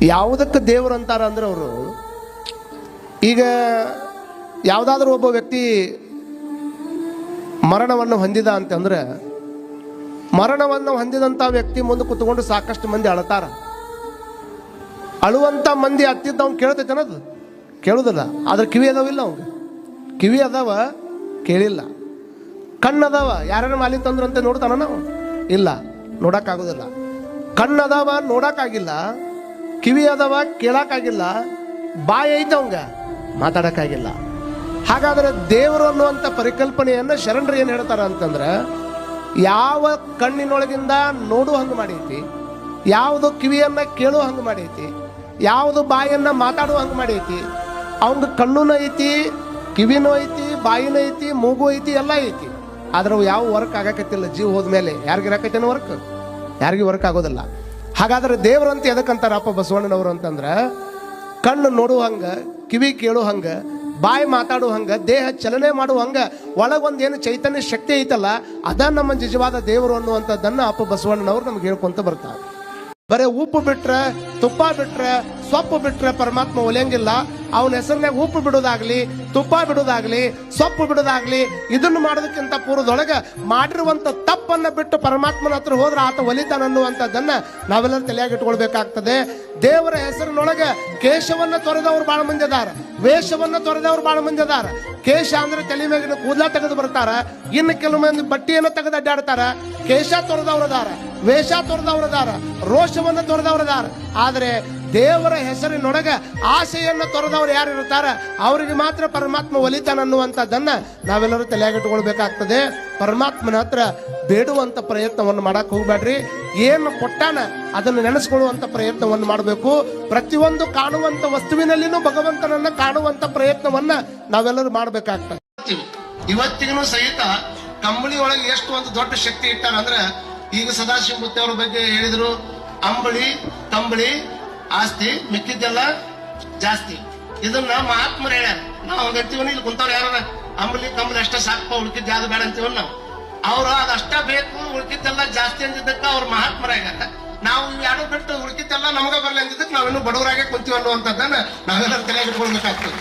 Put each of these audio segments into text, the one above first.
ಯಾವುದಕ್ಕೆ ದೇವರು ಅಂತಾರ ಅಂದ್ರೆ ಅವರು ಈಗ ಯಾವುದಾದ್ರೂ ಒಬ್ಬ ವ್ಯಕ್ತಿ ಮರಣವನ್ನು ಹೊಂದಿದ ಅಂತಂದ್ರೆ ಮರಣವನ್ನು ಹೊಂದಿದಂಥ ವ್ಯಕ್ತಿ ಮುಂದೆ ಕೂತ್ಕೊಂಡು ಸಾಕಷ್ಟು ಮಂದಿ ಅಳತಾರ. ಅಳುವಂಥ ಮಂದಿ ಹತ್ತಿದ್ದ ಅವ್ನು ಕೇಳ್ತೈತೆ ಅನ್ನೋದು ಕೇಳುದಿಲ್ಲ. ಆದ್ರೆ ಕಿವಿ ಅದಾವಿಲ್ಲ, ಅವಂಗೆ ಕಿವಿ ಅದಾವ ಕೇಳಿಲ್ಲ. ಕಣ್ಣದಾವ ಯಾರ್ಯಾರ ಮಾಲಿ ತಂದ್ರು ಅಂತ ನೋಡ್ತಾನ ನಾವು ಇಲ್ಲ, ನೋಡಕ್ಕಾಗೋದಿಲ್ಲ. ಕಣ್ಣದಾವ ನೋಡಕ್ಕಾಗಿಲ್ಲ, ಕಿವಿ ಅದಾವ ಕೇಳಕ್ಕಾಗಿಲ್ಲ, ಬಾಯಿ ಐತೆ ಅವಂಗ ಮಾತಾಡಕ್ಕಾಗಿಲ್ಲ. ಹಾಗಾದ್ರೆ ದೇವರು ಅನ್ನುವಂಥ ಪರಿಕಲ್ಪನೆಯನ್ನು ಶರಣರು ಏನು ಹೇಳ್ತಾರ ಅಂತಂದ್ರೆ, ಯಾವ ಕಣ್ಣಿನೊಳಗಿಂದ ನೋಡುವ ಹಂಗೆ ಮಾಡೈತಿ, ಯಾವುದು ಕಿವಿಯನ್ನ ಕೇಳುವ ಹಂಗೆ ಮಾಡೈತಿ, ಯಾವುದು ಬಾಯನ್ನ ಮಾತಾಡುವ ಹಂಗೆ ಮಾಡೈತಿ. ಅವಂಗ ಕಣ್ಣೂ ಐತಿ, ಕಿವಿನೂ ಐತಿ, ಬಾಯಿನೂ ಐತಿ, ಮೂಗು ಐತಿ, ಎಲ್ಲ ಐತಿ. ಆದ್ರೆ ಅವು ಯಾವ ವರ್ಕ್ ಆಗಕತ್ತಿಲ್ಲ. ಜೀವ ಹೋದ್ಮೇಲೆ ಯಾರಿಗಿರಕತ್ತೇನೋ ವರ್ಕ್, ಯಾರಿಗೂ ವರ್ಕ್ ಆಗೋದಿಲ್ಲ. ಹಾಗಾದ್ರೆ ದೇವ್ರು ಅಂತ ಎದಕ್ಕಂತಾರಪ್ಪ ಬಸವಣ್ಣನವರು ಅಂತಂದ್ರೆ, ಕಣ್ಣು ನೋಡುವ ಹಂಗ, ಕಿವಿ ಕೇಳುವ ಹಂಗ, ಬಾಯಿ ಮಾತಾಡುವ ಹಂಗ, ದೇಹ ಚಲನೆ ಮಾಡುವ ಹಂಗ ಒಳಗೊಂದೇನು ಚೈತನ್ಯ ಶಕ್ತಿ ಐತಲ್ಲ, ಅದ ನಮ್ಮ ನಿಜವಾದ ದೇವರು ಅನ್ನುವಂಥದ್ದನ್ನ ಅಪ್ಪ ಬಸವಣ್ಣನವ್ರು ನಮ್ಗೆ ಹೇಳ್ಕೊಂತ ಬರ್ತಾರೆ. ಬರೇ ಉಪ್ಪು ಬಿಟ್ರೆ, ತುಪ್ಪ ಬಿಟ್ರೆ, ಸೊಪ್ಪು ಬಿಟ್ರೆ ಪರಮಾತ್ಮ ಒಲೆಯಂಗಿಲ್ಲ. ಅವನ ಹೆಸರಿನಾಗ ಉಪ್ಪು ಬಿಡೋದಾಗ್ಲಿ, ತುಪ್ಪ ಬಿಡೋದಾಗ್ಲಿ, ಸೊಪ್ಪು ಬಿಡೋದಾಗ್ಲಿ, ಇದನ್ನು ಮಾಡೋದಕ್ಕಿಂತ ಪೂರ್ವದೊಳಗೆ ಮಾಡಿರುವಂತ ತಪ್ಪನ್ನ ಬಿಟ್ಟು ಪರಮಾತ್ಮನ ಹತ್ರ ಹೋದ್ರೆ ಆತ ಒಲಿತಾನ ಅನ್ನುವಂಥದ್ದನ್ನ ನಾವೆಲ್ಲರೂ ತಲೆಯಾಗಿ ಇಟ್ಕೊಳ್ಬೇಕಾಗ್ತದೆ. ದೇವರ ಹೆಸರಿನೊಳಗೆ ಕೇಶವನ್ನ ತೊರೆದವ್ರು ಬಹಳ ಮಂದಿ ಅದಾರ, ವೇಷವನ್ನ ತೊರೆದವ್ರು ಬಹಳ ಮಂದಿ ಅದಾರ. ಕೇಶ ಅಂದ್ರೆ ತಲೆ ಮೇಗಿನ ಕೂದಲ ತೆಗೆದು ಬರ್ತಾರ, ಇನ್ನು ಕೆಲವು ಮಂದಿ ಬಟ್ಟೆಯನ್ನು ತೆಗೆದು ಅಡ್ಡಾಡ್ತಾರ. ಕೇಶ ತೊರೆದವ್ರದಾರ, ವೇಷ ತೊರೆದವ್ರದಾರ, ರೋಷವನ್ನ ತೊರೆದವ್ರದಾರ. ಆದ್ರೆ ದೇವರ ಹೆಸರಿನೊಳಗ ಆಸೆಯನ್ನು ತೊರೆದವ್ರು ಯಾರು ಇರ್ತಾರ ಅವರಿಗೆ ಮಾತ್ರ ಪರಮಾತ್ಮ ಒಲಿತಾನ ಅನ್ನುವಂಥದ್ದನ್ನ ನಾವೆಲ್ಲರೂ ತಲೆಯಾಗಿಟ್ಕೊಳ್ಬೇಕಾಗ್ತದೆ. ಪರಮಾತ್ಮನ ಹತ್ರ ಬೇಡುವಂತ ಪ್ರಯತ್ನವನ್ನು ಮಾಡಕ್ ಹೋಗ್ಬೇಡ್ರಿ. ಏನು ಕೊಟ್ಟಾನ ಅದನ್ನು ನೆನೆಸ್ಕೊಳ್ಳುವಂತ ಪ್ರಯತ್ನವನ್ನು ಮಾಡಬೇಕು. ಪ್ರತಿಯೊಂದು ಕಾಣುವಂತ ವಸ್ತುವಿನಲ್ಲಿನೂ ಭಗವಂತನನ್ನ ಕಾಣುವಂತ ಪ್ರಯತ್ನವನ್ನ ನಾವೆಲ್ಲರೂ ಮಾಡ್ಬೇಕಾಗ್ತದೆ. ಇವತ್ತಿಗೂ ಸಹಿತ ಕಂಬಳಿ ಒಳಗೆ ಎಷ್ಟು ಒಂದು ದೊಡ್ಡ ಶಕ್ತಿ ಇಟ್ಟಾರ ಅಂದ್ರೆ, ಈಗ ಸದಾಶಿವಮೂರ್ತಿ ಅವ್ರ ಬಗ್ಗೆ ಹೇಳಿದ್ರು, ಅಂಬಳಿ ಕಂಬಳಿ ಆಸ್ತಿ ಮಿಕ್ಕಿದ್ದೆಲ್ಲ ಜಾಸ್ತಿ. ಇದನ್ನ ಮಹಾತ್ಮರು ಹೇಳ್ಯಾರ. ನಾವು ಹಂಗಂತೀವನ್ನ ಇಲ್ಲಿ ಕುಂತವ್ರು ಯಾರ ಅಂಬಲಿ ಕಂಬಳಿ ಅಷ್ಟ ಸಾಕಪ್ಪ, ಉಳ್ಕಿದ್ ಯಾವ್ದು ಬೇಡ ಅಂತೀವನ್ ನಾವು. ಅವ್ರು ಅದಷ್ಟ ಬೇಕು, ಉಳ್ಕಿದ್ದೆಲ್ಲ ಜಾಸ್ತಿ ಅಂದಿದ್ದಕ್ಕ ಅವ್ರ ಮಹಾತ್ಮರಾಗ್ಯಾರ. ನಾವು ಯಾರು ಬಿಟ್ಟು ಉಳ್ಕಿದ್ದೆಲ್ಲ ನಮಗ ಬರಲಿ ಅಂದಿದ್ದಕ್ಕೆ ನಾವಿನ್ನು ಬಡವರಾಗೆ ಕುಂತೀವಿ ಅನ್ನುವಂಥದ್ದನ್ನ ನಾವೆಲ್ಲರೂ ತಲೆಯಾಗಿಟ್ಕೊಳ್ಬೇಕಾಗ್ತದೆ.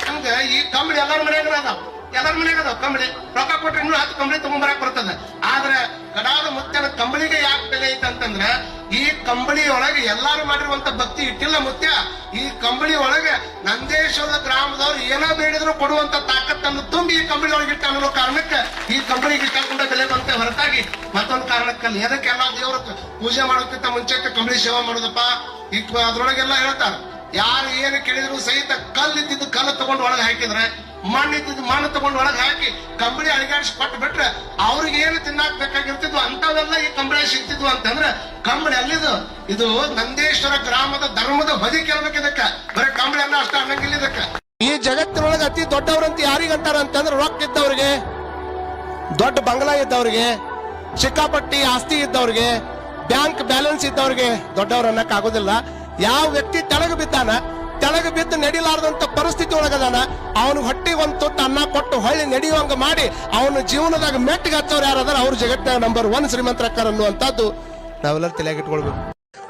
ನಮ್ಗೆ ಈ ಕಂಬಳಿ ಎಲ್ಲರ ಮನೆಯಾಗ ಅದಾವ, ಎಲ್ಲರ ಮನೆಯಾಗ ಅದಾವ ಕಂಬಳಿ. ರೊಕ್ಕ ಕೊಟ್ರೆ ಇನ್ನೂ 10 ಕಂಬಳಿ ತಗೊಂಡ್ಬರಕ್ ಬರ್ತದೆ. ಆದ್ರೆ ಕಡಾದ ಮುತ್ಯನ ಕಂಬಳಿಗೆ ಯಾಕೆ ಬೆಲೆ ಐತೆ ಅಂತಂದ್ರೆ, ಈ ಕಂಬಳಿ ಒಳಗೆ ಎಲ್ಲಾರು ಮಾಡಿರುವಂತ ಭಕ್ತಿ ಇಟ್ಟಿಲ್ಲ ಮುತ್ಯ. ಈ ಕಂಬಳಿ ಒಳಗೆ ನಂದೇಶ್ವರದ ಗ್ರಾಮದವ್ರು ಏನೋ ಬೇಡಿದ್ರು ಕೊಡುವಂತ ತಾಕತ್ತನ್ನು ತುಂಬಿ ಈ ಕಂಬಳಿ ಒಳಗೆ ಇಟ್ಟ ಅನ್ನೋ ಕಾರಣಕ್ಕೆ ಈ ಕಂಬಳಿಗೆ ಇಟ್ಟಕೊಂಡ ಬೆಲೆ ಬಂತೆ ಹೊರತಾಗಿ ಮತ್ತೊಂದು ಕಾರಣಕ್ಕಲ್ಲ. ಎದಕ್ಕೆಲ್ಲ ದೇವ್ರ ಪೂಜೆ ಮಾಡೋಕ್ಕಿಂತ ಮುಂಚೆಕ್ಕೆ ಕಂಬಳಿ ಸೇವಾ ಮಾಡೋದಪ್ಪ. ಈಗ ಅದ್ರೊಳಗೆಲ್ಲ ಹೇಳ್ತಾರ, ಯಾರು ಏನು ಕೇಳಿದ್ರು ಸಹಿತ ಕಲ್ಲಿದ್ದು ಕಲ್ಲು ತಗೊಂಡು ಒಳಗೆ ಹಾಕಿದ್ರೆ, ಮಣ್ಣಿದ್ದು ಮಣ್ಣು ತಗೊಂಡು ಒಳಗೆ ಹಾಕಿ ಕಂಬಳಿ ಅಳಿಗಾಡಿಸಿ ಕೊಟ್ಟು ಬಿಟ್ರೆ ಅವ್ರಿಗೆ ಏನು ತಿನ್ನಾಕ್ ಬೇಕಾಗಿರ್ತಿದ್ವು ಅಂತವೆಲ್ಲ ಈ ಕಂಬಳಿ ಸಿಗ್ತಿದ್ವು ಅಂತಂದ್ರೆ, ಕಂಬಳಿ ಅಲ್ಲಿದು ಇದು ನಂದೇಶ್ವರ ಗ್ರಾಮದ ಧರ್ಮದ ಹೊದಿಕೆ ಇರ್ಬೇಕು. ಇದಕ್ಕೆ ಬರೀ ಕಂಬಳಿ ಎಲ್ಲ ಅಷ್ಟ ಅನ್ನಂಗಿಲ್ಲ. ಇದಕ್ಕೆ ಈ ಜಗತ್ತಿನೊಳಗೆ ಅತಿ ದೊಡ್ಡವ್ರಂತ ಯಾರಿಗಂತಾರ ಅಂತಂದ್ರೆ, ರೊಕ್ಕ ಇದ್ದವ್ರಿಗೆ, ದೊಡ್ಡ ಬಂಗ್ಲಾ ಇದ್ದವ್ರಿಗೆ, ಸಿಕ್ಕಾಪಟ್ಟಿ ಆಸ್ತಿ ಇದ್ದವ್ರಿಗೆ, ಬ್ಯಾಂಕ್ ಬ್ಯಾಲೆನ್ಸ್ ಇದ್ದವ್ರಿಗೆ ದೊಡ್ಡವ್ರ ಅನ್ನಕ್ ಆಗೋದಿಲ್ಲ. ಯಾವ ವ್ಯಕ್ತಿ ತೆಳಗೆ ಬಿದ್ದಾನ, ತೆಳಗೆ ಬಿದ್ದು ನಡಿಲಾರದಂತ ಪರಿಸ್ಥಿತಿ ಒಳಗದಾನ, ಅವನು ಹೊಟ್ಟಿಗೆ ಒಂದು ತೊಟ್ಟು ಅನ್ನ ಕೊಟ್ಟು ಹೊಳ್ಳಿ ನಡೆಯುವಂಗ ಮಾಡಿ ಅವನ ಜೀವನದಾಗ ಮೆಟ್ಟಿಗೆ ಹಚ್ಚವ್ರು ಯಾರದಾರ ಅವ್ರ ಜಗತ್ತಿನ ನಂಬರ್ 1 ಶ್ರೀಮಂತರಕ್ಕರ್ ಅನ್ನುವಂಥದ್ದು ನಾವೆಲ್ಲರೂ ತಲೆಯಾಗಿಟ್ಕೊಳ್ಬೇಕು.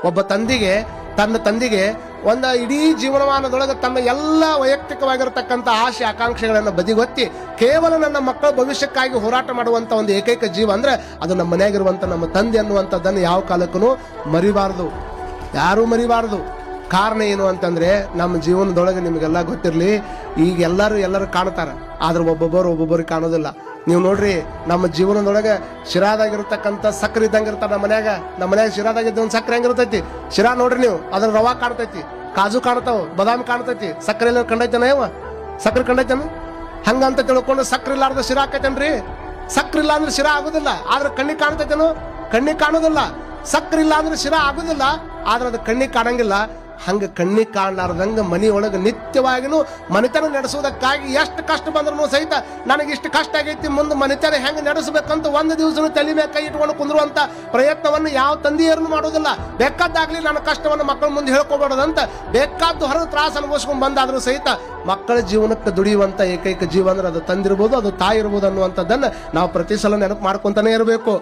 ಒಬ್ಬ ತಂದೆಗೆ ತನ್ನ ತಂದೆಗೆ ಒಂದು ಇಡೀ ಜೀವನಮಾನದೊಳಗೆ ತನ್ನ ಎಲ್ಲ ವೈಯಕ್ತಿಕವಾಗಿರತಕ್ಕಂಥ ಆಸೆ ಆಕಾಂಕ್ಷೆಗಳನ್ನು ಬದಿಗೊತ್ತಿ ಕೇವಲ ನನ್ನ ಮಕ್ಕಳ ಭವಿಷ್ಯಕ್ಕಾಗಿ ಹೋರಾಟ ಮಾಡುವಂತ ಒಂದು ಏಕೈಕ ಜೀವ ಅಂದ್ರೆ ಅದು ನಮ್ಮ ಮನೆಯಾಗಿರುವಂತ ನಮ್ಮ ತಂದೆ ಅನ್ನುವಂಥದ್ದನ್ನು ಯಾವ ಕಾಲಕ್ಕೂ ಮರಿಬಾರದು, ಯಾರೂ ಮರಿಬಾರದು. ಕಾರಣ ಏನು ಅಂತಂದ್ರೆ, ನಮ್ಮ ಜೀವನದೊಳಗೆ ನಿಮಗೆಲ್ಲ ಗೊತ್ತಿರಲಿ, ಈಗ ಎಲ್ಲರೂ ಕಾಣ್ತಾರ, ಆದ್ರೆ ಒಬ್ಬೊಬ್ಬರಿಗೆ ಕಾಣೋದಿಲ್ಲ. ನೀವು ನೋಡ್ರಿ, ನಮ್ಮ ಜೀವನದೊಳಗೆ ಶಿರಾದಾಗಿರ್ತಕ್ಕಂಥ ಸಕ್ಕರೆ ಇದ್ದಂಗೆ ಇರ್ತಾರ. ನಮ್ಮ ಮನ್ಯಾಗ ಶಿರಾದಾಗಿದ್ದ ಒಂದು ಸಕ್ಕರೆ ಹೆಂಗಿರ್ತೈತಿ, ಶಿರಾ ನೋಡ್ರಿ ನೀವು, ಅದ್ರ ರವಾ ಕಾಣ್ತೈತಿ, ಕಾಜು ಕಾಣ್ತಾವ, ಬಾದಾಮಿ ಕಾಣ್ತೈತಿ, ಸಕ್ಕರೆ ಎಲ್ಲ ಕಂಡೈತೇನ, ಸಕ್ಕರೆ ಕಂಡೈತೇನ? ಹಂಗಂತ ತಿಳ್ಕೊಂಡು ಸಕ್ಕರೆ ಇಲ್ಲಾರ್ದ ಶಿರಾ ಆಕೈತೇನ್ರಿ? ಸಕ್ಕರೆ ಇಲ್ಲ ಅಂದ್ರೆ ಶಿರಾ ಆಗುದಿಲ್ಲ. ಆದ್ರೆ ಕಣ್ಣಿಗೆ ಕಾಣ್ತೈತೇನು? ಕಣ್ಣಿಗೆ ಕಾಣೋದಿಲ್ಲ. ಸಕ್ಕರೆ ಇಲ್ಲ ಅಂದ್ರೆ ಶಿರಾ ಆಗುದಿಲ್ಲ, ಆದ್ರೆ ಅದು ಕಣ್ಣಿಗೆ ಕಾಣಂಗಿಲ್ಲ. ಹಂಗ ಕಣ್ಣಿಗೆ ಕಾಣಲಾರ್ದಂಗ ಮನೆಯೊಳಗೆ ನಿತ್ಯವಾಗಿನೂ ಮನೆತನ ನಡೆಸೋದಕ್ಕಾಗಿ ಎಷ್ಟು ಕಷ್ಟ ಬಂದ್ರೂ ಸಹಿತ ನನಗೆ ಇಷ್ಟು ಕಷ್ಟ ಆಗೈತಿ, ಮುಂದೆ ಮನೆತನ ಹೆಂಗೆ ನಡೆಸಬೇಕಂತ ಒಂದು ದಿವಸ ತಲೆ ಮೇಲೆ ಕೈ ಇಟ್ಕೊಂಡು ಕುಂದ್ರುವಂತ ಪ್ರಯತ್ನವನ್ನು ಯಾವ ತಂದೆಯರನ್ನು ಮಾಡೋದಿಲ್ಲ. ಬೇಕಾದಾಗ್ಲಿ ನನ್ನ ಕಷ್ಟವನ್ನು ಮಕ್ಕಳ ಮುಂದೆ ಹೇಳ್ಕೊಬಾರ್ದಂತ ಬೇಕಾದ್ದು ಹೊರಗೆ ತ್ರಾಸ ಅನುಭವಿಸ್ಕೊಂಡು ಬಂದಾದ್ರೂ ಸಹಿತ ಮಕ್ಕಳ ಜೀವನಕ್ಕೆ ದುಡಿಯುವಂತ ಏಕೈಕ ಜೀವ ಅಂದ್ರೆ ಅದು ತಂದಿರ್ಬೋದು, ಅದು ತಾಯಿ ಇರ್ಬೋದು ಅನ್ನುವಂಥದ್ದನ್ನ ನಾವು ಪ್ರತಿ ಸಲ ನೆನಪು ಮಾಡ್ಕೊಂತಾನೆ ಇರಬೇಕು.